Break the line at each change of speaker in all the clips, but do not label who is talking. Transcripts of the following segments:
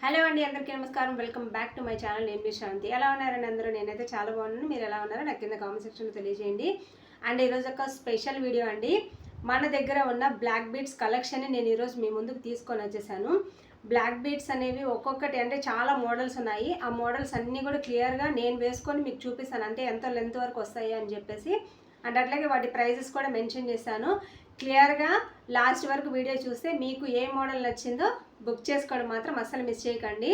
Hello అండి, అందరికీ నమస్కారం. Welcome back to my channel. నేను మీ శాంతి. ఎలా ఉన్నారండి అందరూ? నేనైతే చాలా బాగున్నాను. మీరు ఎలా ఉన్నారో నాకు కింద కామెంట్ సెక్షన్లో తెలియజేయండి. అండ్ ఈరోజు ఒక స్పెషల్ వీడియో అండి. మన దగ్గర ఉన్న బ్లాక్ బీడ్స్ కలెక్షన్ నేను ఈరోజు మీ ముందుకు తీసుకొని వచ్చేసాను. బ్లాక్ బీడ్స్ అనేవి ఒక్కొక్కటి అంటే చాలా మోడల్స్ ఉన్నాయి. ఆ మోడల్స్ అన్నీ కూడా క్లియర్గా నేను వేసుకొని మీకు చూపిస్తాను, అంటే ఎంత లెంత్ వరకు వస్తాయి అని చెప్పేసి. అండ్ అట్లాగే వాటి ప్రైజెస్ కూడా మెన్షన్ చేశాను. క్లియర్గా లాస్ట్ వరకు వీడియో చూస్తే మీకు ఏ మోడల్ నచ్చిందో బుక్ చేసుకోవడం మాత్రం అస్సలు మిస్ చేయకండి.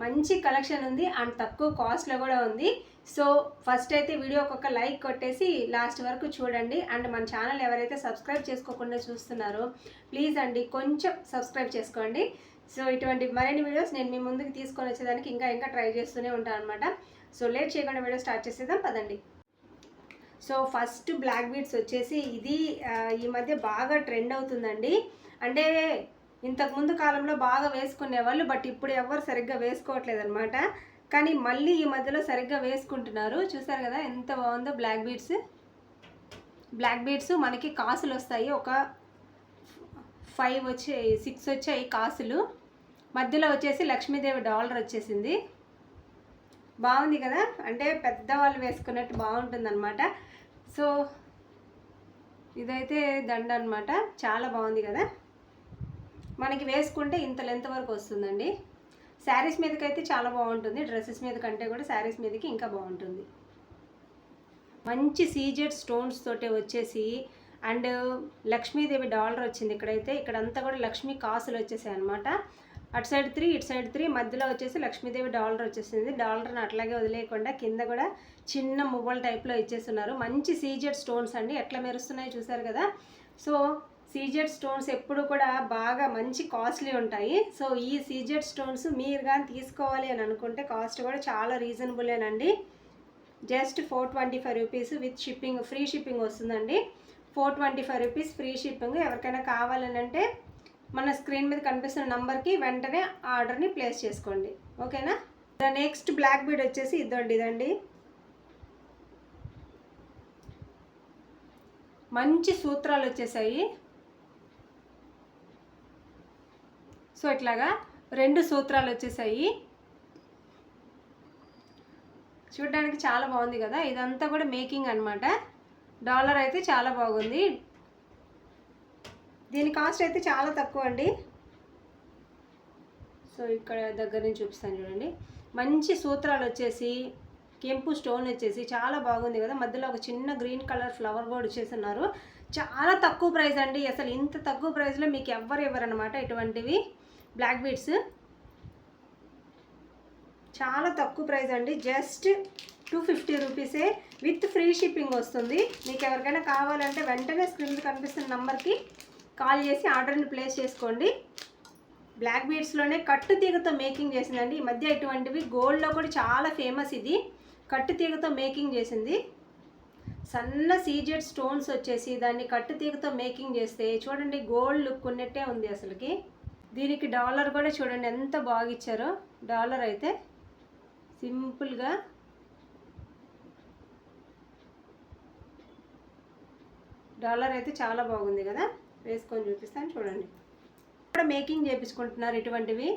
మంచి కలెక్షన్ ఉంది అండ్ తక్కువ కాస్ట్లో కూడా ఉంది. సో ఫస్ట్ అయితే వీడియోకి ఒక లైక్ కొట్టేసి లాస్ట్ వరకు చూడండి. అండ్ మన ఛానల్ ఎవరైతే సబ్స్క్రైబ్ చేసుకోకుండా చూస్తున్నారో ప్లీజ్ అండి కొంచెం సబ్స్క్రైబ్ చేసుకోండి. సో ఇటువంటి మరిన్ని వీడియోస్ నేను మీ ముందుకు తీసుకొని వచ్చేదానికి ఇంకా ట్రై చేస్తూనే ఉంటాను అనమాట. సో లేట్ చేయకుండా వీడియో స్టార్ట్ చేసేద్దాం పదండి. సో ఫస్ట్ బ్లాక్ బీడ్స్ వచ్చేసి ఇది ఈ మధ్య బాగా ట్రెండ్ అవుతుందండి. అంటే ఇంతకుముందు కాలంలో బాగా వేసుకునేవాళ్ళు, బట్ ఇప్పుడు ఎవరు సరిగ్గా వేసుకోవట్లేదు అనమాట. కానీ మళ్ళీ ఈ మధ్యలో సరిగ్గా వేసుకుంటున్నారు. చూసారు కదా ఎంత బాగుందో బ్లాక్ బీడ్స్. బ్లాక్ బీడ్స్ మనకి కాసులు వస్తాయి, ఒక 6 వచ్చాయి కాసులు. మధ్యలో వచ్చేసి లక్ష్మీదేవి డాలర్ వచ్చేసింది. బాగుంది కదా, అంటే పెద్దవాళ్ళు వేసుకున్నట్టు బాగుంటుందన్నమాట. సో ఇదైతే దండ అనమాట, చాలా బాగుంది కదా. మనకి వేసుకుంటే ఇంత లెంత్ వరకు వస్తుందండి. శారీస్ మీదకైతే చాలా బాగుంటుంది, డ్రెస్సెస్ మీద కంటే కూడా శారీస్ మీదకి ఇంకా బాగుంటుంది. మంచి సీజెడ్ స్టోన్స్ తోటే వచ్చేసి అండ్ లక్ష్మీదేవి డాలర్ వచ్చింది. ఇక్కడంతా కూడా లక్ష్మీ కాసులు వచ్చేసాయి అనమాట. అటు సైడ్ 3 ఇటు సైడ్ 3 మధ్యలో వచ్చేసి లక్ష్మీదేవి డాలర్ వచ్చేసింది. డాలర్ని అట్లాగే వదిలేయకుండా కింద కూడా చిన్న మువ్వల టైప్లో ఇచ్చేస్తున్నారు. మంచి సీజెడ్ స్టోన్స్ అండి, ఎట్లా మెరుస్తున్నాయి చూసారు కదా. సో సీజెడ్ స్టోన్స్ ఎప్పుడు కూడా బాగా మంచి కాస్ట్లీ ఉంటాయి. సో ఈ సీజెడ్ స్టోన్స్ మీరు కానీ తీసుకోవాలి అని అనుకుంటే కాస్ట్ కూడా చాలా రీజనబులేనండి. Just 425 rupees with shipping, free shipping వస్తుందండి. 425 రూపీస్ ఫ్రీ షిప్పింగ్. ఎవరికైనా కావాలని అంటే మన స్క్రీన్ మీద కనిపిస్తున్న నంబర్కి వెంటనే ఆర్డర్ని ప్లేస్ చేసుకోండి, ఓకేనా. నెక్స్ట్ బ్లాక్ బీడ్ వచ్చేసి ఇదండి. మంచి సూత్రాలు వచ్చేసాయి. సో ఇట్లాగా 2 సూత్రాలు వచ్చేసాయి. చూడడానికి చాలా బాగుంది కదా. ఇదంతా కూడా మేకింగ్ అనమాట. డాలర్ అయితే చాలా బాగుంది. దీని కాస్ట్ అయితే చాలా తక్కువ అండి. సో ఇక్కడ దగ్గర నుంచి చూపిస్తాను చూడండి. మంచి సూత్రాలు వచ్చేసి కెంపు స్టోన్ వచ్చేసి చాలా బాగుంది కదా. మధ్యలో ఒక చిన్న గ్రీన్ కలర్ ఫ్లవర్ కూడా వచ్చేస్తున్నారు. చాలా తక్కువ ప్రైస్ అండి. అసలు ఇంత తక్కువ ప్రైస్లో మీకు ఎవ్వరు ఇవ్వరనమాట ఇటువంటివి బ్లాక్ బీడ్స్. చాలా తక్కువ ప్రైస్ అండి, జస్ట్ 250 రూపీసే విత్ ఫ్రీ షిప్పింగ్ వస్తుంది. మీకు ఎవరికైనా కావాలంటే వెంటనే స్క్రీన్ మీద కనిపిస్తున్న నంబర్కి కాల్ చేసి ఆర్డర్ని ప్లేస్ చేసుకోండి. బ్లాక్ బీడ్స్లోనే కట్టు తీగతో మేకింగ్ చేసిందండి. ఈ మధ్య ఇటువంటివి గోల్డ్లో కూడా చాలా ఫేమస్. ఇది కట్టు తీగతో మేకింగ్ చేసింది. సన్న సీజెడ్ స్టోన్స్ వచ్చేసి దాన్ని కట్టు తీగతో మేకింగ్ చేస్తే చూడండి గోల్డ్ లుక్ ఉన్నట్టే ఉంది అసలుకి. దీనికి డాలర్ కూడా చూడండి ఎంత బాగా ఇచ్చారో. డాలర్ అయితే సింపుల్గా డాలర్ అయితే చాలా బాగుంది కదా. వేసుకొని చూపిస్తాను చూడండి. ఇక్కడ మేకింగ్ చేయించుకుంటున్నారు ఇటువంటివి.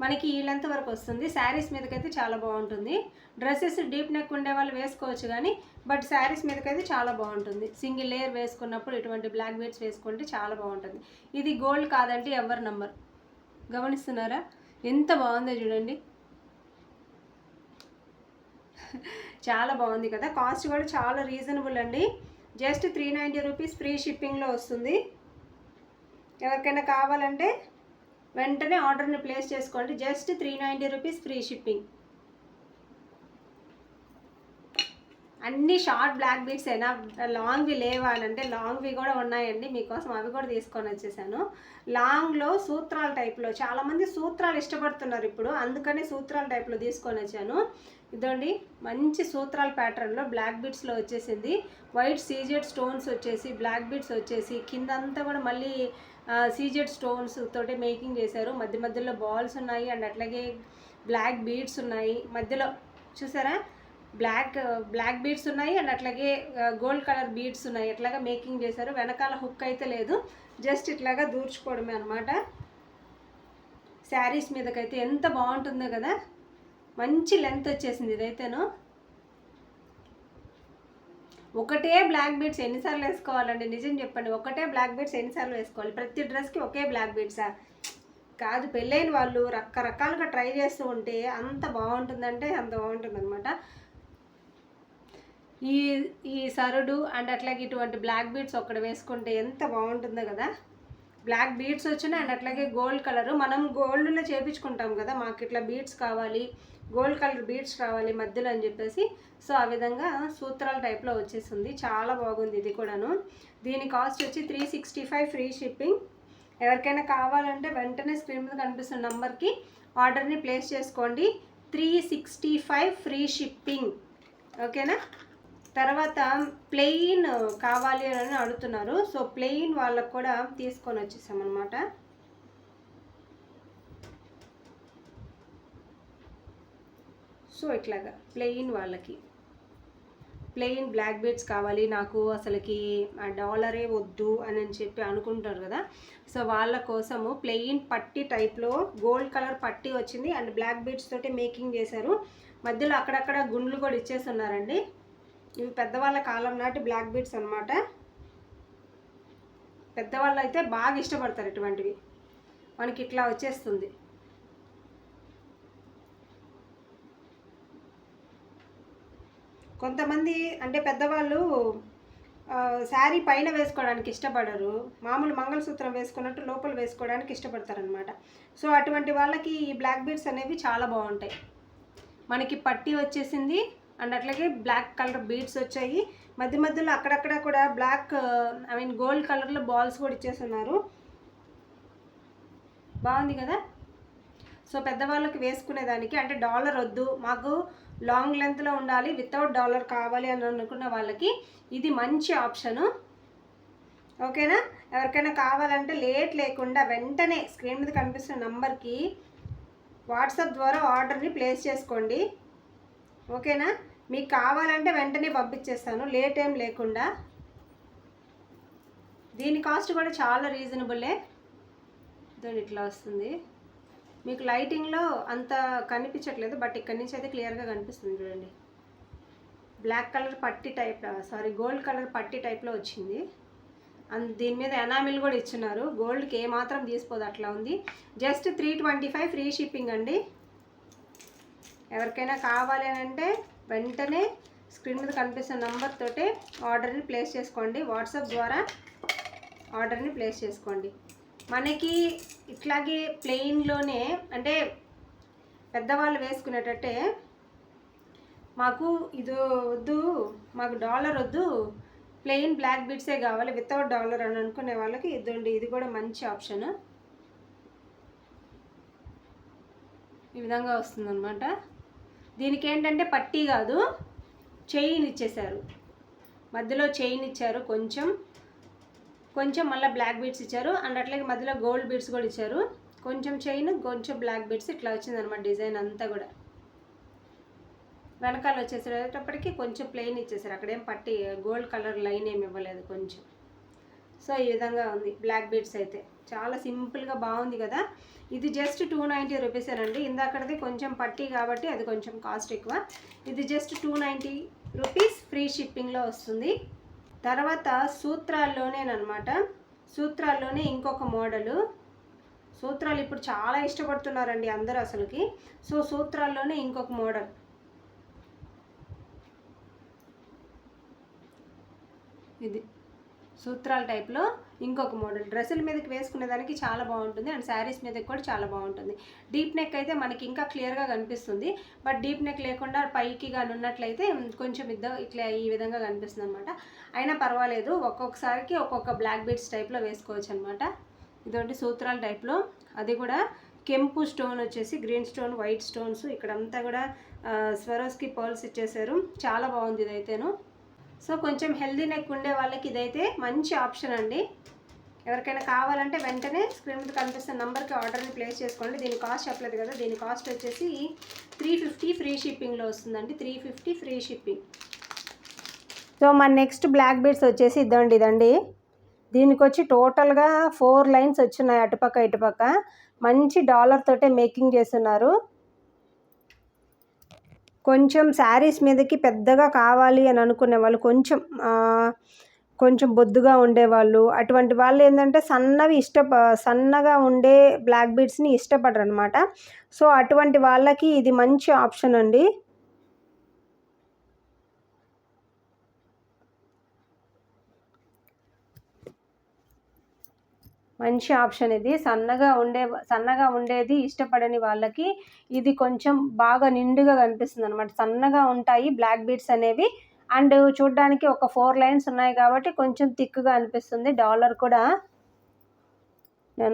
మనకి ఈ లెంత్ వరకు వస్తుంది. శారీస్ మీదకైతే చాలా బాగుంటుంది. డ్రెస్సెస్ డీప్ నెక్ ఉండే వాళ్ళు వేసుకోవచ్చు కానీ బట్ శారీస్ మీదకైతే చాలా బాగుంటుంది. సింగిల్ లేయర్ వేసుకున్నప్పుడు ఇటువంటి బ్లాక్ బీడ్స్ వేసుకుంటే చాలా బాగుంటుంది. ఇది గోల్డ్ కాదంటే ఎవరి నంబర్ గమనిస్తున్నారా? ఎంత బాగుందో చూడండి. చాలా బాగుంది కదా. కాస్ట్ కూడా చాలా రీజనబుల్ అండి. జస్ట్ 390 రూపీస్ ఫ్రీ షిప్పింగ్లో వస్తుంది. ఎవరికైనా కావాలంటే వెంటనే ఆర్డర్ని ప్లేస్ చేసుకోండి. Just 390 rupees free shipping. అన్ని షార్ట్ బ్లాక్ బీడ్స్ అయినా లాంగ్వి లేవా అని అంటే లాంగ్వి కూడా ఉన్నాయండి మీకోసం, అవి కూడా తీసుకొని వచ్చేసాను. లాంగ్లో సూత్రాల టైప్లో చాలామంది సూత్రాలు ఇష్టపడుతున్నారు ఇప్పుడు, అందుకని సూత్రాల టైప్లో తీసుకొని వచ్చాను. ఇదండి మంచి సూత్రాల ప్యాటర్న్లో బ్లాక్ బీడ్స్లో వచ్చేసింది. వైట్ సీజెడ్ స్టోన్స్ వచ్చేసి బ్లాక్ బీడ్స్ వచ్చేసి కిందంతా కూడా మళ్ళీ సీజెడ్ స్టోన్స్ తోటి మేకింగ్ చేశారు. మధ్యలో బాల్స్ ఉన్నాయి అండ్ అట్లాగే బ్లాక్ బీడ్స్ ఉన్నాయి. మధ్యలో చూసారా బ్లాక్ బీడ్స్ ఉన్నాయి అండ్ అట్లాగే గోల్డ్ కలర్ బీడ్స్ ఉన్నాయి. ఇట్లాగా మేకింగ్ చేశారు. వెనకాల హుక్ అయితే లేదు, జస్ట్ ఇట్లాగా దూర్చుకోవడమే అనమాట. శారీస్ మీదకైతే ఎంత బాగుంటుందో కదా. మంచి లెంత్ వచ్చేసింది ఇదైతేను. ఒకటే బ్లాక్ బీడ్స్ ఎన్నిసార్లు వేసుకోవాలండి? నిజం చెప్పండి, ఒకటే బ్లాక్ బీడ్స్ ఎన్నిసార్లు వేసుకోవాలి? ప్రతి డ్రెస్కి ఒకే బ్లాక్ బీడ్సా? కాదు, పెళ్ళైన వాళ్ళు రకరకాలుగా ట్రై చేస్తూ ఉంటే అంత బాగుంటుందంటే అంత బాగుంటుందన్నమాట. ఈ సరుడు అండ్ అట్లాగే ఇటువంటి బ్లాక్ బీడ్స్ ఒక్కడ వేసుకుంటే ఎంత బాగుంటుందో కదా. బ్లాక్ బీడ్స్ వచ్చినాయి అండ్ అట్లాగే గోల్డ్ కలరు. మనం గోల్డ్లో చేయించుకుంటాం కదా, మాకు ఇట్లా బీడ్స్ కావాలి, గోల్డ్ కలర్ బీడ్స్ కావాలి మధ్యలో అని చెప్పేసి. సో ఆ విధంగా సూత్రాల టైప్లో వచ్చేసింది. చాలా బాగుంది ఇది కూడాను. దీని కాస్ట్ వచ్చి 365 ఫ్రీ షిప్పింగ్. ఎవరికైనా కావాలంటే వెంటనే స్క్రీన్ మీద కనిపిస్తున్న నెంబర్కి ఆర్డర్ని ప్లేస్ చేసుకోండి. 365 ఫ్రీ షిప్పింగ్. ఓకేనా. తర్వాత ప్లెయిన్ కావాలి అని అడుగుతున్నారు. సో ప్లెయిన్ వాళ్ళకు కూడా తీసుకొని వచ్చేసామన్నమాట. సో ఇట్లాగా ప్లెయిన్ వాళ్ళకి ప్లెయిన్ బ్లాక్ బీడ్స్ కావాలి నాకు, అసలుకి ఆ డాలరే వద్దు అని చెప్పి అనుకుంటారు కదా. సో వాళ్ళ కోసము ప్లెయిన్ పట్టీ టైప్లో గోల్డ్ కలర్ పట్టీ వచ్చింది అండ్ బ్లాక్ బీడ్స్ తోటి మేకింగ్ చేశారు. మధ్యలో అక్కడక్కడ గుండ్లు కూడా ఇచ్చేస్తున్నారండి. ఇవి పెద్దవాళ్ళ కాలం నాటి బ్లాక్ బీడ్స్ అనమాట. పెద్దవాళ్ళు అయితే బాగా ఇష్టపడతారు ఇటువంటివి. మనకి ఇట్లా వచ్చేస్తుంది. కొంతమంది అంటే పెద్దవాళ్ళు శారీ పైన వేసుకోవడానికి ఇష్టపడరు, మామూలు మంగళసూత్రం వేసుకున్నట్టు లోపల వేసుకోవడానికి ఇష్టపడతారనమాట. సో అటువంటి వాళ్ళకి ఈ బ్లాక్ బీడ్స్ అనేవి చాలా బాగుంటాయి. మనకి పట్టీ వచ్చేసింది అండ్ అట్లాగే బ్లాక్ కలర్ బీడ్స్ వచ్చాయి. మధ్య మధ్యలో అక్కడక్కడ కూడా బ్లాక్ గోల్డ్ కలర్లో బాల్స్ కూడా ఇచ్చేస్తున్నారు. బాగుంది కదా. సో పెద్దవాళ్ళకి వేసుకునేదానికి, అంటే డాలర్ వద్దు మాకు లాంగ్ లెంత్లో ఉండాలి, వితౌట్ డాలర్ కావాలి అని అనుకున్న వాళ్ళకి ఇది మంచి ఆప్షను. ఓకేనా. ఎవరికైనా కావాలంటే లేట్ లేకుండా వెంటనే స్క్రీన్ మీద కనిపిస్తున్న నంబర్కి వాట్సాప్ ద్వారా ఆర్డర్ని ప్లేస్ చేసుకోండి. ఓకేనా. మీకు కావాలంటే వెంటనే పంపించేస్తాను, లేట్ ఏం లేకుండా. దీని కాస్ట్ కూడా చాలా రీజనబుల్లే. దాని ఇట్లా వస్తుంది. మీకు లైటింగ్లో అంత కనిపించట్లేదు, బట్ ఇక్కడి నుంచి అయితే క్లియర్గా కనిపిస్తుంది చూడండి. బ్లాక్ కలర్ పట్టీ టైప్, గోల్డ్ కలర్ పట్టీ టైప్లో వచ్చింది. అండ్ దీని మీద ఎనామిల్ కూడా ఇచ్చున్నారు. గోల్డ్కి ఏమాత్రం తీసిపోదు, అట్లా ఉంది. జస్ట్ 325 ఫ్రీ షిప్పింగ్ అండి. ఎవరికైనా కావాలి అని అంటే వెంటనే స్క్రీన్ మీద కనిపిస్తున్న నంబర్ తోటి ఆర్డర్ని ప్లేస్ చేసుకోండి. వాట్సాప్ ద్వారా ఆర్డర్ని ప్లేస్ చేసుకోండి. మనకి ఇట్లాగే ప్లెయిన్లోనే, అంటే పెద్దవాళ్ళు వేసుకునేటట్టే, మాకు ఇది వద్దు, మాకు డాలర్ వద్దు, ప్లెయిన్ బ్లాక్ బీడ్సే కావాలి వితౌట్ డాలర్ అని అనుకునే వాళ్ళకి ఇదండి, ఇది కూడా మంచి ఆప్షన్. ఈ విధంగా వస్తుందన్నమాట. దీనికి ఏంటంటే పట్టీ కాదు, చైన్ ఇచ్చేశారు. మధ్యలో చైన్ ఇచ్చారు, కొంచెం మళ్ళీ బ్లాక్ బీడ్స్ ఇచ్చారు అండ్ అట్లాగే మధ్యలో గోల్డ్ బీడ్స్ కూడా ఇచ్చారు. కొంచెం చైన్, కొంచెం బ్లాక్ బీడ్స్, ఇట్లా వచ్చిందనమాట డిజైన్ అంతా కూడా. వెనకాల వచ్చేసేటప్పటికి కొంచెం ప్లెయిన్ ఇచ్చేసారు, అక్కడేం పట్టి గోల్డ్ కలర్ లైన్ ఏమి ఇవ్వలేదు కొంచెం. సో ఈ విధంగా ఉంది బ్లాక్ బీడ్స్ అయితే. చాలా సింపుల్గా బాగుంది కదా. ఇది జస్ట్ 290 రూపీసేనండి. ఇందాకది కొంచెం పట్టీ కాబట్టి అది కొంచెం కాస్ట్ ఎక్కువ. ఇది జస్ట్ 290 రూపీస్ ఫ్రీ షిప్పింగ్లో వస్తుంది. తర్వాత సూత్రాల్లోనేనమాట, సూత్రాల్లోనే ఇంకొక మోడలు. సూత్రాలు ఇప్పుడు చాలా ఇష్టపడుతున్నారండి అందరూ అసలుకి. సో సూత్రాల్లోనే ఇంకొక మోడల్. ఇది సూత్రాల టైప్లో ఇంకొక మోడల్. డ్రెస్సుల మీదకి వేసుకునేదానికి చాలా బాగుంటుంది అండ్ శారీస్ మీదకి కూడా చాలా బాగుంటుంది. డీప్ నెక్ అయితే మనకి ఇంకా క్లియర్గా కనిపిస్తుంది, బట్ డీప్ నెక్ లేకుండా పైకి కానీ ఉన్నట్లయితే కొంచెం ఇట్లా ఈ విధంగా కనిపిస్తుంది అనమాట. అయినా పర్వాలేదు, ఒక్కొక్కసారికి ఒక్కొక్క బ్లాక్ బీడ్స్ టైప్లో వేసుకోవచ్చు అనమాట. ఇదొకటి సూత్రాల టైప్లో, అది కూడా కెంపు స్టోన్ వచ్చేసి గ్రీన్ స్టోన్, వైట్ స్టోన్స్, ఇక్కడంతా కూడా స్వరోస్కి పర్ల్స్ ఇచ్చేసారు. చాలా బాగుంది ఇదైతేను. సో కొంచెం హెల్దీ నెక్ ఉండే వాళ్ళకి ఇదైతే మంచి ఆప్షన్ అండి. ఎవరికైనా కావాలంటే వెంటనే స్క్రీన్ మీద కనిపిస్తున్న నెంబర్కి ఆర్డర్ని ప్లేస్ చేసుకోండి. దీని కాస్ట్ చెప్పలేదు కదా, దీని కాస్ట్ వచ్చేసి 350 ఫ్రీ షిప్పింగ్లో వస్తుందండి. 350 ఫ్రీ షిప్పింగ్. సో మన నెక్స్ట్ బ్లాక్ బీడ్స్ వచ్చేసి ఇదండి. దీనికి వచ్చి టోటల్గా 4 లైన్స్ వచ్చినాయి అటుపక్క ఇటుపక్క. మంచి డాలర్ తోటే మేకింగ్ చేస్తున్నారు. కొంచెం శారీస్ మీదకి పెద్దగా కావాలి అని అనుకునే వాళ్ళు, కొంచెం బొద్దుగా ఉండేవాళ్ళు, అటువంటి వాళ్ళు ఏంటంటే సన్నగా ఉండే బ్లాక్ బీడ్స్ని ఇష్టపడరు అనమాట. సో అటువంటి వాళ్ళకి ఇది మంచి ఆప్షన్ అండి. మంచి ఆప్షన్ ఇది. సన్నగా ఉండేది ఇష్టపడని వాళ్ళకి ఇది కొంచెం బాగా నిండుగా కనిపిస్తుంది అనమాట. సన్నగా ఉంటాయి బ్లాక్ బీడ్స్ అనేవి. అండ్ చూడడానికి ఒక 4 లైన్స్ ఉన్నాయి కాబట్టి కొంచెం థిక్గా అనిపిస్తుంది. డాలర్ కూడా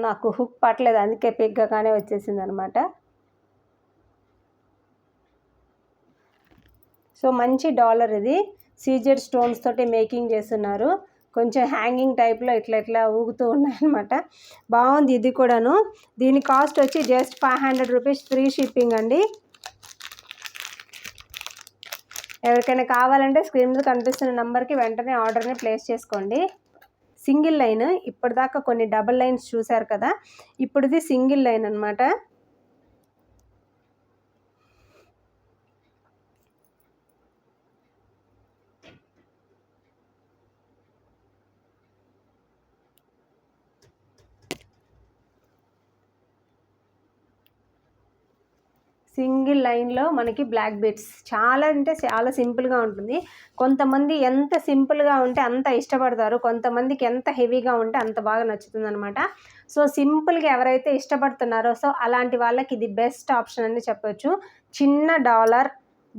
నాకు హుక్ పట్టలేదు, అందుకే పిగ్గగానే వచ్చేసింది అనమాట. సో మంచి డాలర్ ఇది. సీజెడ్ స్టోన్స్ తోటి మేకింగ్ చేస్తున్నారు. కొంచెం హ్యాంగింగ్ టైప్లో ఇట్లా ఊగుతూ ఉన్నాయన్నమాట. బాగుంది ఇది కూడాను. దీని కాస్ట్ వచ్చి జస్ట్ 500 రూపీస్ ఫ్రీ షిప్పింగ్ అండి. ఎవరికైనా కావాలంటే స్క్రీన్ మీద కనిపిస్తున్న నెంబర్కి వెంటనే ఆర్డర్ని ప్లేస్ చేసుకోండి. సింగిల్ లైన్, ఇప్పటిదాకా కొన్ని డబుల్ లైన్స్ చూశారు కదా, ఇప్పుడు ఇది సింగిల్ లైన్ అనమాట. సింగిల్ లైన్లో మనకి బ్లాక్ బీడ్స్ చాలా అంటే చాలా సింపుల్గా ఉంటుంది. కొంతమంది ఎంత సింపుల్గా ఉంటే అంత ఇష్టపడతారు, కొంతమందికి ఎంత హెవీగా ఉంటే అంత బాగా నచ్చుతుంది అనమాట. సో సింపుల్గా ఎవరైతే ఇష్టపడుతున్నారో సో అలాంటి వాళ్ళకి ఇది బెస్ట్ ఆప్షన్ అని చెప్పొచ్చు. చిన్న డాలర్,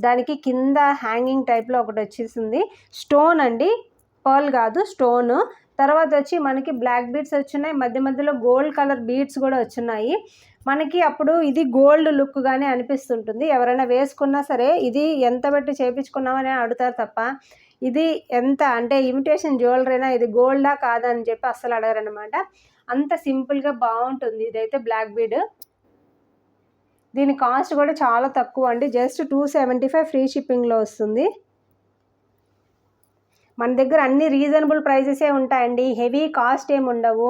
దానికి కింద హ్యాంగింగ్ టైప్లో ఒకటి వచ్చేసింది. స్టోన్ అండి, పర్ల్ కాదు, స్టోన్. తర్వాత వచ్చి మనకి బ్లాక్ బీడ్స్ వచ్చున్నాయి, మధ్య మధ్యలో గోల్డ్ కలర్ బీడ్స్ కూడా వచ్చున్నాయి. మనకి అప్పుడు ఇది గోల్డ్ లుక్గానే అనిపిస్తుంటుంది. ఎవరైనా వేసుకున్నా సరే ఇది ఎంత పెట్టి చేయించుకున్నామని అడుగుతారు తప్ప ఇది ఎంత అంటే ఇమిటేషన్ జ్యువెలరీనా, ఇది గోల్డా కాదా అని చెప్పి అస్సలు అడగరనమాట. అంత సింపుల్గా బాగుంటుంది ఇదైతే బ్లాక్ బీడ్. దీని కాస్ట్ కూడా చాలా తక్కువ అండి, జస్ట్ 275 ఫ్రీ షిప్పింగ్లో వస్తుంది. మన దగ్గర అన్ని రీజనబుల్ ప్రైజెసే ఉంటాయండి, హెవీ కాస్ట్ ఏమి ఉండవు.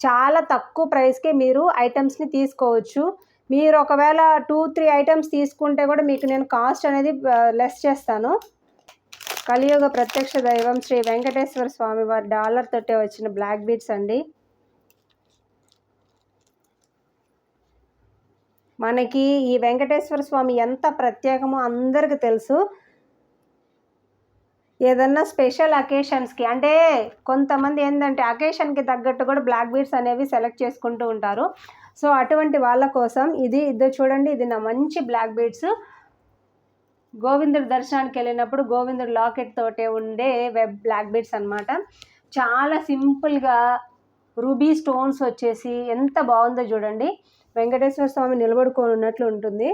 చాలా తక్కువ ప్రైస్కే మీరు ఐటమ్స్ని తీసుకోవచ్చు. మీరు ఒకవేళ 2-3 ఐటమ్స్ తీసుకుంటే కూడా మీకు నేను కాస్ట్ అనేది లెస్ చేస్తాను. కలియుగ ప్రత్యక్ష దైవం శ్రీ వెంకటేశ్వర స్వామి వారి డాలర్ తోటే వచ్చిన బ్లాక్ బీడ్స్ అండి. మనకి ఈ వెంకటేశ్వర స్వామి ఎంత ప్రత్యేకమో అందరికీ తెలుసు. ఏదన్నా స్పెషల్ అకేషన్స్కి, అంటే కొంతమంది ఏంటంటే అకేషన్కి తగ్గట్టు కూడా బ్లాక్ బీడ్స్ అనేవి సెలెక్ట్ చేసుకుంటూ ఉంటారు. సో అటువంటి వాళ్ళ కోసం ఇది చూడండి, ఇది నా మంచి బ్లాక్ బీడ్స్. గోవిందుడి దర్శనానికి వెళ్ళినప్పుడు గోవిందుడి లాకెట్ తోటే ఉండే బ్లాక్ బీడ్స్ అనమాట. చాలా సింపుల్గా రూబీ స్టోన్స్ వచ్చేసి ఎంత బాగుందో చూడండి. వెంకటేశ్వర స్వామి నిలబడుకొని ఉన్నట్లు ఉంటుంది.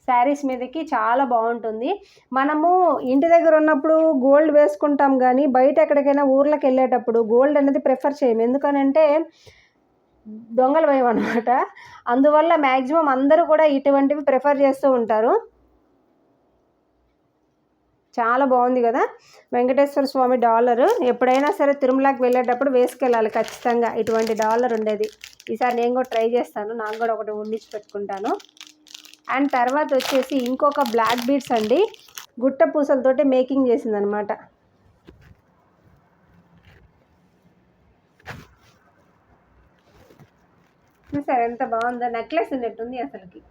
శారీస్ మీదకి చాలా బాగుంటుంది. మనము ఇంటి దగ్గర ఉన్నప్పుడు గోల్డ్ వేసుకుంటాం కానీ బయట ఎక్కడికైనా ఊర్లకు వెళ్ళేటప్పుడు గోల్డ్ అనేది ప్రిఫర్ చేయము, ఎందుకనంటే దొంగల భయం అనమాట. అందువల్ల మ్యాక్సిమం అందరూ కూడా ఇటువంటివి ప్రిఫర్ చేస్తూ ఉంటారు. చాలా బాగుంది కదా వెంకటేశ్వర స్వామి డాలరు. ఎప్పుడైనా సరే తిరుమలకి వెళ్ళేటప్పుడు వేసుకెళ్ళాలి ఖచ్చితంగా ఇటువంటి డాలర్ ఉండేది. ఈసారి నేను కూడా ట్రై చేస్తాను, నాకు కూడా ఒకటి ఉండిచి పెట్టుకుంటాను. అండ్ తర్వాత వచ్చేసి ఇంకొక బ్లాక్ బీడ్స్ అండి, గుట్ట పూసలతోటి మేకింగ్ చేసింది అనమాట. చూసారు ఎంత బాగుందో, నెక్లెస్ ఉన్నట్టుంది అసలుకి.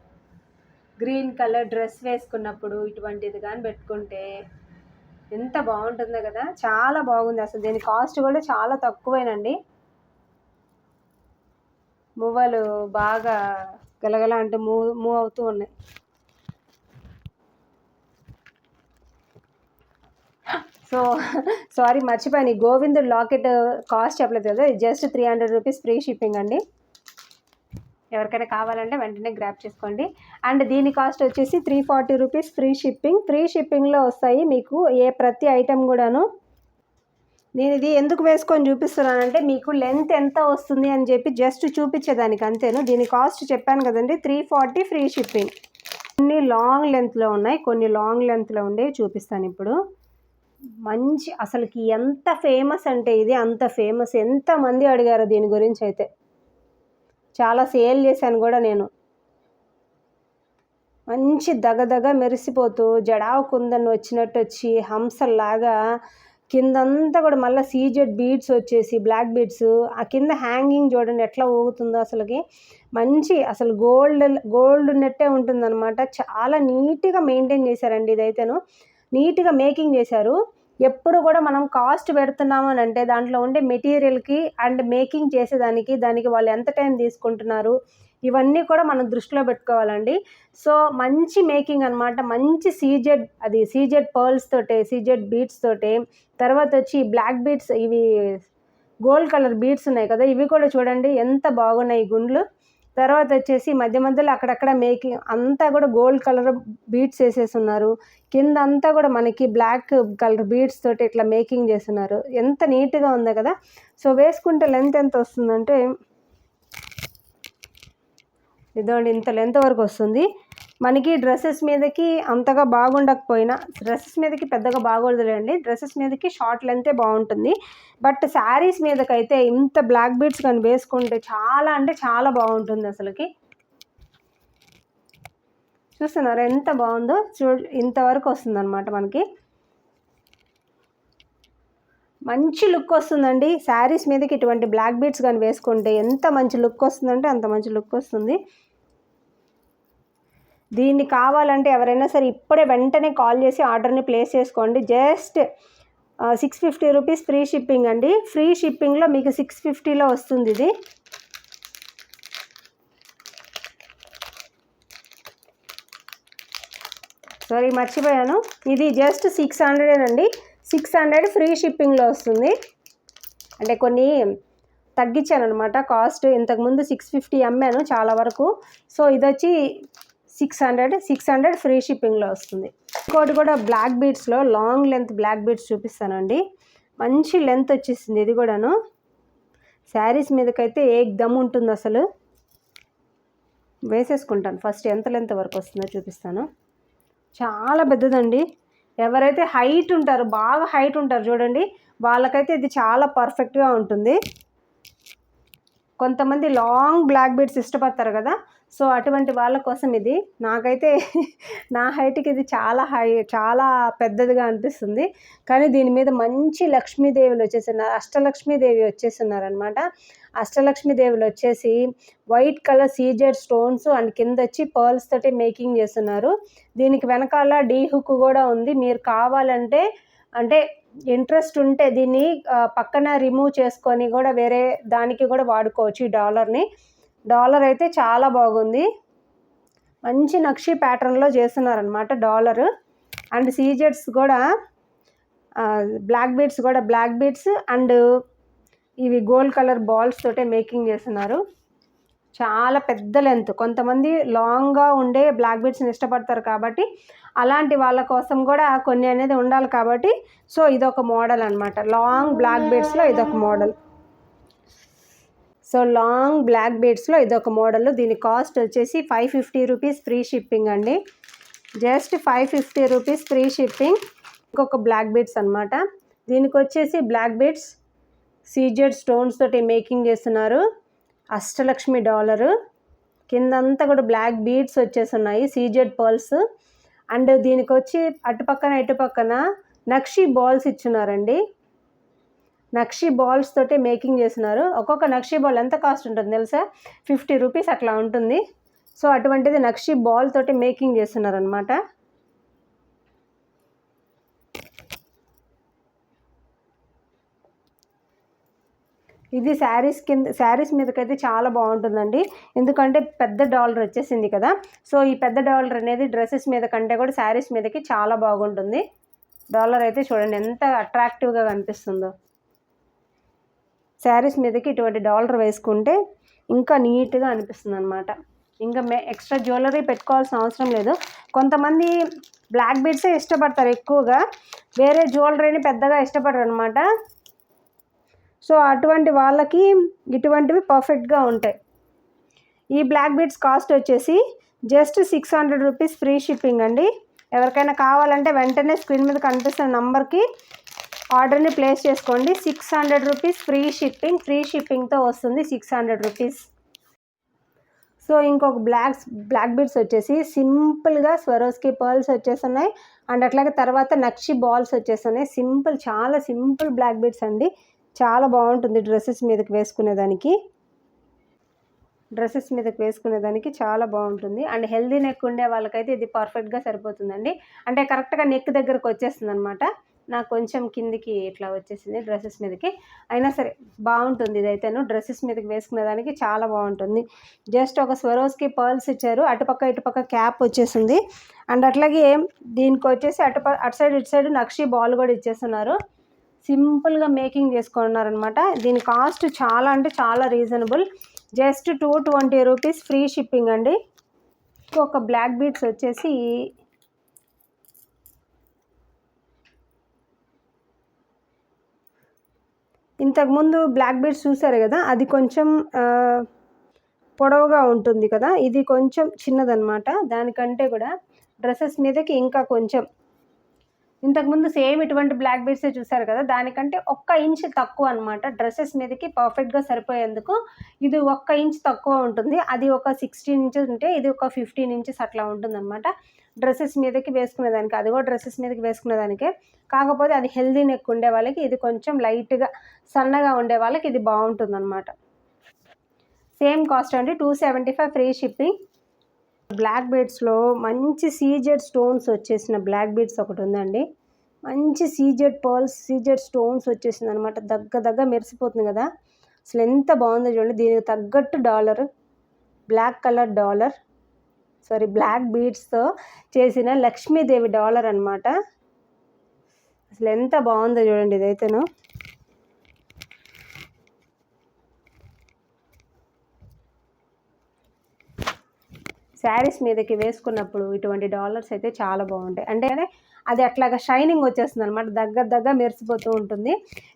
గ్రీన్ కలర్ డ్రెస్ వేసుకున్నప్పుడు ఇటువంటిది కానీ పెట్టుకుంటే ఎంత బాగుంటుందో కదా, చాలా బాగుంది అసలు. దీని కాస్ట్ కూడా చాలా తక్కువేనండి. మువ్వలు బాగా గలగల అంటే మూవ్ అవుతూ ఉన్నాయి. సో సారీ మర్చిపోయాను, ఈ గోవిందుడు లాకెట్ కాస్ట్ చెప్పలేదు కదా, జస్ట్ 300 రూపీస్ ఫ్రీ షిప్పింగ్ అండి. ఎవరికైనా కావాలంటే వెంటనే గ్రాప్ చేసుకోండి. అండ్ దీని కాస్ట్ వచ్చేసి 340 రూపీస్ ఫ్రీ షిప్పింగ్. ఫ్రీ షిప్పింగ్లో వస్తాయి మీకు ప్రతి ఐటెం కూడాను. నేను ఇది ఎందుకు వేసుకొని చూపిస్తున్నానంటే మీకు లెంత్ ఎంత వస్తుంది అని చెప్పి జస్ట్ చూపించేదానికి అంతేను. దీని కాస్ట్ చెప్పాను కదండి, 340 ఫ్రీ షిప్పింగ్. కొన్ని లాంగ్ లెంత్లో ఉన్నాయి, కొన్ని లాంగ్ లెంత్లో ఉండేవి చూపిస్తాను ఇప్పుడు. మంచి అసలుకి ఎంత ఫేమస్ అంటే ఇది అంత ఫేమస్, ఎంతమంది అడిగారు దీని గురించి అయితే. చాలా సేల్ చేశాను కూడా నేను. మంచి దగదగ మెరిసిపోతూ జడావు కుందన్ వచ్చినట్టు వచ్చి హంసల్లాగా కిందంతా కూడా మళ్ళీ సీజెడ్ బీడ్స్ వచ్చేసి బ్లాక్ బీడ్స్, ఆ కింద హ్యాంగింగ్ చూడండి ఎట్లా ఊగుతుందో అసలుకి. మంచి అసలు గోల్డ్ నెట్టే ఉంటుందన్నమాట. చాలా నీట్గా మెయింటైన్ చేశారండి. ఇదైతేను నీట్గా మేకింగ్ చేశారు. ఎప్పుడు కూడా మనం కాస్ట్ పెడుతున్నాము అని అంటే దాంట్లో ఉండే మెటీరియల్కి అండ్ మేకింగ్ దానికి వాళ్ళు ఎంత టైం తీసుకుంటున్నారు ఇవన్నీ కూడా మనం దృష్టిలో పెట్టుకోవాలండి. సో మంచి మేకింగ్ అనమాట. మంచి సీజెడ్ పర్ల్స్ తోటే, సీజెడ్ బీడ్స్ తోటే, తర్వాత వచ్చి బ్లాక్ బీడ్స్, ఇవి గోల్డ్ కలర్ బీడ్స్ ఉన్నాయి కదా, ఇవి కూడా చూడండి ఎంత బాగున్నాయి గుండ్లు. తర్వాత వచ్చేసి మధ్య మధ్యలో అక్కడక్కడ మేకింగ్ అంతా కూడా గోల్డ్ కలర్ బీడ్స్ వేసేస్తున్నారు. కింద అంతా కూడా మనకి బ్లాక్ కలర్ బీడ్స్ తోటి ఇట్లా మేకింగ్ చేస్తున్నారు. ఎంత నీట్గా ఉందో కదా. సో వేసుకుంటే లెంత్ ఎంత వస్తుందంటే ఇదండి, ఇంత లెంత్ వరకు వస్తుంది. మనకి డ్రెస్సెస్ మీదకి అంతగా బాగుండకపోయినా, డ్రెస్సెస్ మీదకి పెద్దగా బాగోదులేండి, డ్రెస్సెస్ మీదకి షార్ట్ లెంతే బాగుంటుంది. బట్ శారీస్ మీదకైతే ఇంత బ్లాక్ బీడ్స్ కానీ వేసుకుంటే చాలా అంటే చాలా బాగుంటుంది అసలుకి. చూస్తున్నారా ఎంత బాగుందో, ఇంతవరకు వస్తుంది అనమాట మనకి. మంచి లుక్ వస్తుందండి. శారీస్ మీదకి ఇటువంటి బ్లాక్ బీడ్స్ కానీ వేసుకుంటే ఎంత మంచి లుక్ వస్తుందంటే అంత మంచి లుక్ వస్తుంది. దీన్ని కావాలంటే ఎవరైనా సరే ఇప్పుడే వెంటనే కాల్ చేసి ఆర్డర్ని ప్లేస్ చేసుకోండి. జస్ట్ 650 రూపీస్ ఫ్రీ షిప్పింగ్ అండి. ఫ్రీ షిప్పింగ్లో మీకు 650లో వస్తుంది ఇది. సారీ మర్చిపోయాను, ఇది జస్ట్ 600 అండి. 600 ఫ్రీ షిప్పింగ్లో వస్తుంది. అంటే కొన్ని తగ్గించాను అనమాట కాస్ట్. ఇంతకుముందు 650 అమ్మాను చాలా వరకు. సో ఇది వచ్చి 600 ఫ్రీ షిప్పింగ్లో వస్తుంది. ఇంకోటి కూడా బ్లాక్ బీడ్స్లో లాంగ్ లెంత్ బ్లాక్ బీడ్స్ చూపిస్తానండి. మంచి లెంత్ వచ్చేసింది ఇది కూడాను. శారీస్ మీదకైతే ఏకదమ్ ఉంటుంది అసలు. వేసేసుకుంటాను ఫస్ట్ ఎంత లెంత్ వరకు వస్తుందో చూపిస్తాను. చాలా పెద్దదండి. ఎవరైతే హైట్ ఉంటారో, బాగా హైట్ ఉంటారు చూడండి, వాళ్ళకైతే ఇది చాలా పర్ఫెక్ట్గా ఉంటుంది. కొంతమంది లాంగ్ బ్లాక్ బీడ్స్ ఇష్టపడతారు కదా, సో అటువంటి వాళ్ళ కోసం ఇది. నాకైతే నా హైట్కి ఇది చాలా పెద్దదిగా అనిపిస్తుంది. కానీ దీని మీద మంచి లక్ష్మీదేవులు వచ్చేస్తున్నారు, అష్టలక్ష్మీదేవి వచ్చేస్తున్నారనమాట. అష్టలక్ష్మీదేవులు వచ్చేసి white colour CZ stones and కింద వచ్చి పర్ల్స్ తోటి మేకింగ్ చేస్తున్నారు. దీనికి వెనకాల డీ హుక్ కూడా ఉంది. మీరు కావాలంటే అంటే ఇంట్రెస్ట్ ఉంటే దీన్ని పక్కన రిమూవ్ చేసుకొని కూడా వేరే దానికి కూడా వాడుకోవచ్చు. ఈ డాలర్ అయితే చాలా బాగుంది. మంచి నక్షి ప్యాటర్న్లో చేస్తున్నారనమాట డాలర్. అండ్ సీజెడ్స్ కూడా బ్లాక్ బీడ్స్ అండ్ ఇవి గోల్డ్ కలర్ బాల్స్ తోటే మేకింగ్ చేస్తున్నారు. చాలా పెద్ద లెంత్. కొంతమంది లాంగ్గా ఉండే బ్లాక్ బీడ్స్ని ఇష్టపడతారు కాబట్టి అలాంటి వాళ్ళ కోసం కూడా కొన్ని అనేది ఉండాలి కాబట్టి సో ఇదొక మోడల్ అనమాట. లాంగ్ బ్లాక్ బీడ్స్లో ఇదొక మోడల్. సో లాంగ్ బ్లాక్ బీడ్స్లో ఇదొక మోడల్. దీని కాస్ట్ వచ్చేసి 550 రూపీస్ ఫ్రీ షిప్పింగ్ అండి. Just 550 rupees free shipping. ఇంకొక బ్లాక్ బీడ్స్ అనమాట. దీనికి వచ్చేసి బ్లాక్ బీడ్స్ సీజెడ్ స్టోన్స్ తోటి మేకింగ్ చేస్తున్నారు. అష్టలక్ష్మి డాలరు కిందంతా కూడా బ్లాక్ బీడ్స్ వచ్చేస్తున్నాయి, సీజెడ్ పర్ల్స్. అండ్ దీనికి వచ్చి ఇటుపక్కన నక్షి బాల్స్ ఇచ్చున్నారండి. నక్షి బాల్స్ తోటి మేకింగ్ చేస్తున్నారు. ఒక్కొక్క నక్షి బాల్ ఎంత కాస్ట్ ఉంటుంది తెలుసా? 50 రూపీస్ అట్లా ఉంటుంది. సో అటువంటిది నక్షి బాల్ తోటి మేకింగ్ చేస్తున్నారు అనమాట. ఇది శారీస్ మీదకైతే చాలా బాగుంటుందండి. ఎందుకంటే పెద్ద డాలర్ వచ్చేసింది కదా, సో ఈ పెద్ద డాలర్ అనేది డ్రెస్సెస్ మీద కంటే కూడా శారీస్ మీదకి చాలా బాగుంటుంది. డాలర్ అయితే చూడండి ఎంత అట్రాక్టివ్గా కనిపిస్తుందో. శారీస్ మీదకి ఇటువంటి డాలర్ వేసుకుంటే ఇంకా నీట్గా అనిపిస్తుంది అనమాట. ఇంకా ఎక్స్ట్రా జ్యువెలరీ పెట్టుకోవాల్సిన అవసరం లేదు. కొంతమంది బ్లాక్ బీడ్సే ఇష్టపడతారు ఎక్కువగా, వేరే జ్యువెలరీని పెద్దగా ఇష్టపడరు అనమాట. సో అటువంటి వాళ్ళకి ఇటువంటివి పర్ఫెక్ట్గా ఉంటాయి. ఈ బ్లాక్ బీడ్స్ కాస్ట్ వచ్చేసి జస్ట్ 600 రూపీస్ ఫ్రీ షిప్పింగ్ అండి. ఎవరికైనా కావాలంటే వెంటనే స్క్రీన్ మీద కనిపిస్తున్న నంబర్కి ఆర్డర్ని ప్లేస్ చేసుకోండి. 600 రూపీస్ ఫ్రీ షిప్పింగ్తో వస్తుంది. 600 రూపీస్. సో ఇంకొక బ్లాక్ బీడ్స్ వచ్చేసి సింపుల్గా స్వరోస్కి పర్ల్స్ వచ్చేస్తున్నాయి. అండ్ అట్లాగే తర్వాత నక్షి బాల్స్ వచ్చేస్తున్నాయి. చాలా సింపుల్ బ్లాక్ బీడ్స్ అండి. చాలా బాగుంటుంది డ్రెస్సెస్ మీదకి వేసుకునేదానికి చాలా బాగుంటుంది. అండ్ హెల్దీ నెక్ ఉండే వాళ్ళకైతే ఇది పర్ఫెక్ట్గా సరిపోతుందండి. అంటే కరెక్ట్గా నెక్ దగ్గరకు వచ్చేస్తుంది అనమాట. నాకు కొంచెం కిందికి ఇట్లా వచ్చేసింది డ్రెస్సెస్ మీదకి. అయినా సరే బాగుంటుంది ఇదైతేను. డ్రెస్సెస్ మీదకి వేసుకునేదానికి చాలా బాగుంటుంది. జస్ట్ ఒక స్వరోస్కి పర్ల్స్ ఇచ్చారు. ఇటుపక్క క్యాప్ వచ్చేసింది. అండ్ అట్లాగే దీనికి వచ్చేసి అటు సైడ్ ఇటు సైడ్ నక్షి బాల్ కూడా ఇచ్చేస్తున్నారు. సింపుల్గా మేకింగ్ చేసుకున్నారనమాట. దీని కాస్ట్ చాలా అంటే చాలా reasonable. Just 220 rupees free shipping అండి. ఇంకొక బ్లాక్ బీడ్స్ వచ్చేసి ఇంతకుముందు బ్లాక్ బీడ్స్ చూసారు కదా, అది కొంచెం పొడవుగా ఉంటుంది కదా, ఇది కొంచెం చిన్నదనమాట. దానికంటే కూడా డ్రెస్సెస్ మీదకి ఇంకా కొంచెం ఇంతకుముందు సేమ్ ఇటువంటి బ్లాక్ బీడ్సే చూసారు కదా, దానికంటే 1 ఇంచ్ తక్కువ అనమాట. డ్రెస్సెస్ మీదకి పర్ఫెక్ట్గా సరిపోయేందుకు ఇది 1 ఇంచ్ తక్కువ ఉంటుంది. అది ఒక 16 ఇంచెస్ ఉంటే ఇది ఒక 15 ఇంచెస్ అట్లా ఉంటుందన్నమాట. డ్రెస్సెస్ మీదకి వేసుకునేదానికి, అది కూడా డ్రెస్సెస్ మీదకి వేసుకునేదానికే. కాకపోతే అది హెల్దీ నెక్ ఉండే వాళ్ళకి, ఇది కొంచెం లైట్గా సన్నగా ఉండే వాళ్ళకి ఇది బాగుంటుంది అనమాట. సేమ్ కాస్ట్ అండి, 275 ఫ్రీ షిప్పింగ్. బ్లాక్ బీడ్స్లో మంచి సీజెడ్ స్టోన్స్ వచ్చేసిన బ్లాక్ బీడ్స్ ఒకటి ఉందండి. మంచి సీజెడ్ పర్ల్స్, సీజెడ్ స్టోన్స్ వచ్చేసింది అనమాట. దగ్గర మెరిసిపోతుంది కదా, అసలు ఎంత బాగుందో చూడండి. దీనికి తగ్గట్టు బ్లాక్ కలర్ బ్లాక్ బీడ్స్తో చేసిన లక్ష్మీదేవి డాలర్ అనమాట. అసలు ఎంత బాగుందో చూడండి ఇదైతేను. శారీస్ మీదకి వేసుకున్నప్పుడు ఇటువంటి డాలర్స్ అయితే చాలా బాగుంటాయి. అంటే అది అట్లాగా షైనింగ్ వచ్చేస్తుంది అనమాట, దగ్గర మెరిసిపోతూ ఉంటుంది.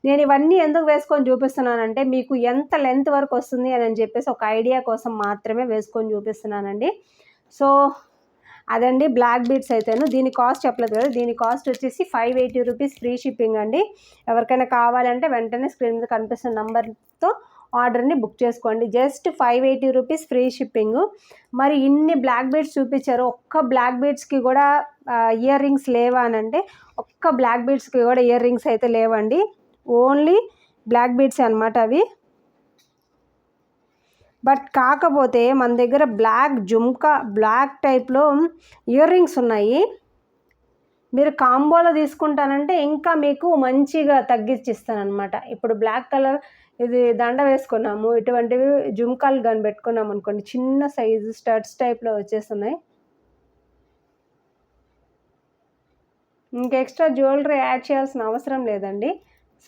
నేను ఇవన్నీ ఎందుకు వేసుకొని చూపిస్తున్నానంటే మీకు ఎంత లెంత్ వరకు వస్తుంది అని చెప్పేసి ఒక ఐడియా కోసం మాత్రమే వేసుకొని చూపిస్తున్నానండి. సో అదండి బ్లాక్ బీడ్స్ అయితేను. దీని కాస్ట్ చెప్పలేదు కదా, దీని కాస్ట్ వచ్చేసి 580 రూపీస్ ఫ్రీ షిప్పింగ్ అండి. ఎవరికైనా కావాలంటే వెంటనే స్క్రీన్ మీద కనిపిస్తున్న నంబర్తో ఆర్డర్ని బుక్ చేసుకోండి. Just 580 rupees free shipping. మరి ఇన్ని బ్లాక్ బీడ్స్ చూపించారు, ఒక్క బ్లాక్ బీడ్స్కి కూడా ఇయర్ రింగ్స్ లేవా అని అంటే, ఒక్క బ్లాక్ బీడ్స్కి కూడా ఇయర్ రింగ్స్ అయితే లేవండి. ఓన్లీ బ్లాక్ బీడ్స్ అనమాట అవి. బట్ కాకపోతే మన దగ్గర బ్లాక్ టైప్లో ఇయర్ రింగ్స్ ఉన్నాయి. మీరు కాంబోలో తీసుకుంటానంటే ఇంకా మీకు మంచిగా తగ్గించిస్తానమాట. ఇప్పుడు బ్లాక్ కలర్ ఇది దండ వేసుకున్నాము, ఇటువంటివి జుమ్కాలు కానీ పెట్టుకున్నాము అనుకోండి, చిన్న సైజు స్టడ్స్ టైప్లో వచ్చేస్తున్నాయి. ఇంకా ఎక్స్ట్రా జ్యువెలరీ యాడ్ చేయాల్సిన అవసరం లేదండి.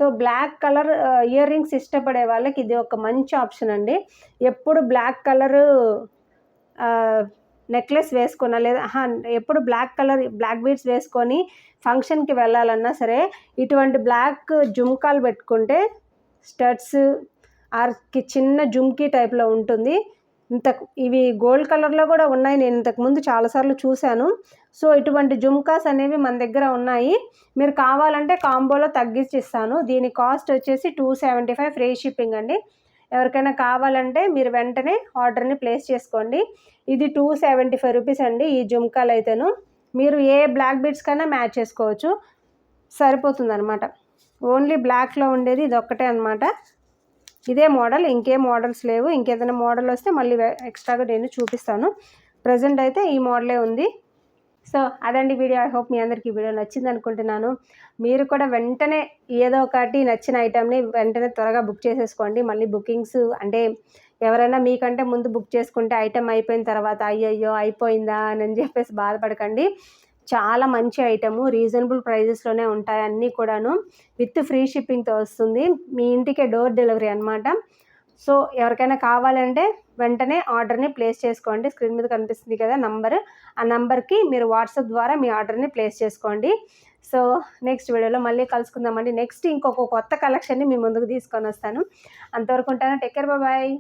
So black colour earrings ఇష్టపడే వాళ్ళకి ఇది ఒక మంచి ఆప్షన్ అండి. ఎప్పుడు బ్లాక్ కలరు నెక్లెస్ వేసుకున్నా లేదా ఎప్పుడు బ్లాక్ బీడ్స్ వేసుకొని ఫంక్షన్కి వెళ్ళాలన్నా సరే ఇటువంటి బ్లాక్ జుమ్కాలు పెట్టుకుంటే స్టడ్స్ ఆర్కి చిన్న జుమ్కీ టైప్లో ఉంటుంది. ఇవి గోల్డ్ కలర్లో కూడా ఉన్నాయి, నేను ఇంతకుముందు చాలాసార్లు చూశాను. సో ఇటువంటి జుమ్కాస్ అనేవి మన దగ్గర ఉన్నాయి. మీరు కావాలంటే కాంబోలో తగ్గించి ఇస్తాను. దీని కాస్ట్ వచ్చేసి 275 ఫ్రీ షిప్పింగ్ అండి. ఎవరికైనా కావాలంటే మీరు వెంటనే ఆర్డర్ని ప్లేస్ చేసుకోండి. ఇది 275 రూపీస్ అండి ఈ జుమ్కాలు అయితేను. మీరు ఏ బ్లాక్ బీడ్స్ కన్నా మ్యాచ్ చేసుకోవచ్చు, సరిపోతుంది అనమాట. ఓన్లీ బ్లాక్లో ఉండేది ఇది ఒక్కటే అనమాట. ఇదే మోడల్, ఇంకేం మోడల్స్ లేవు. ఇంకేదైనా మోడల్ వస్తే మళ్ళీ ఎక్స్ట్రాగా నేను చూపిస్తాను. ప్రజెంట్ అయితే ఈ మోడలే ఉంది. సో అదండి వీడియో. ఐ హోప్ మీ అందరికీ వీడియో నచ్చింది అనుకుంటున్నాను. మీరు కూడా వెంటనే ఏదో ఒకటి నచ్చిన ఐటెంని వెంటనే త్వరగా బుక్ చేసేసుకోండి. మళ్ళీ బుకింగ్స్ అంటే ఎవరైనా మీకంటే ముందు బుక్ చేసుకుంటే ఐటెం అయిపోయిన తర్వాత అయ్యయ్యో అయిపోయిందా అని చెప్పేసి బాధపడకండి. చాలా మంచి ఐటెము, రీజనబుల్ ప్రైజెస్లోనే ఉంటాయి అన్నీ కూడాను. విత్ ఫ్రీ షిప్పింగ్తో వస్తుంది, మీ ఇంటికే డోర్ డెలివరీ అనమాట. సో ఎవరికైనా కావాలంటే వెంటనే ఆర్డర్ని ప్లేస్ చేసుకోండి. స్క్రీన్ మీద కనిపిస్తుంది కదా నంబర్, ఆ నంబర్కి మీరు వాట్సాప్ ద్వారా మీ ఆర్డర్ని ప్లేస్ చేసుకోండి. సో నెక్స్ట్ వీడియోలో మళ్ళీ కలుసుకుందామండి. నెక్స్ట్ ఇంకొక కొత్త కలెక్షన్ని మీ ముందుకు తీసుకొని వస్తాను. అంతవరకు ఉంటాను. Take care, bye.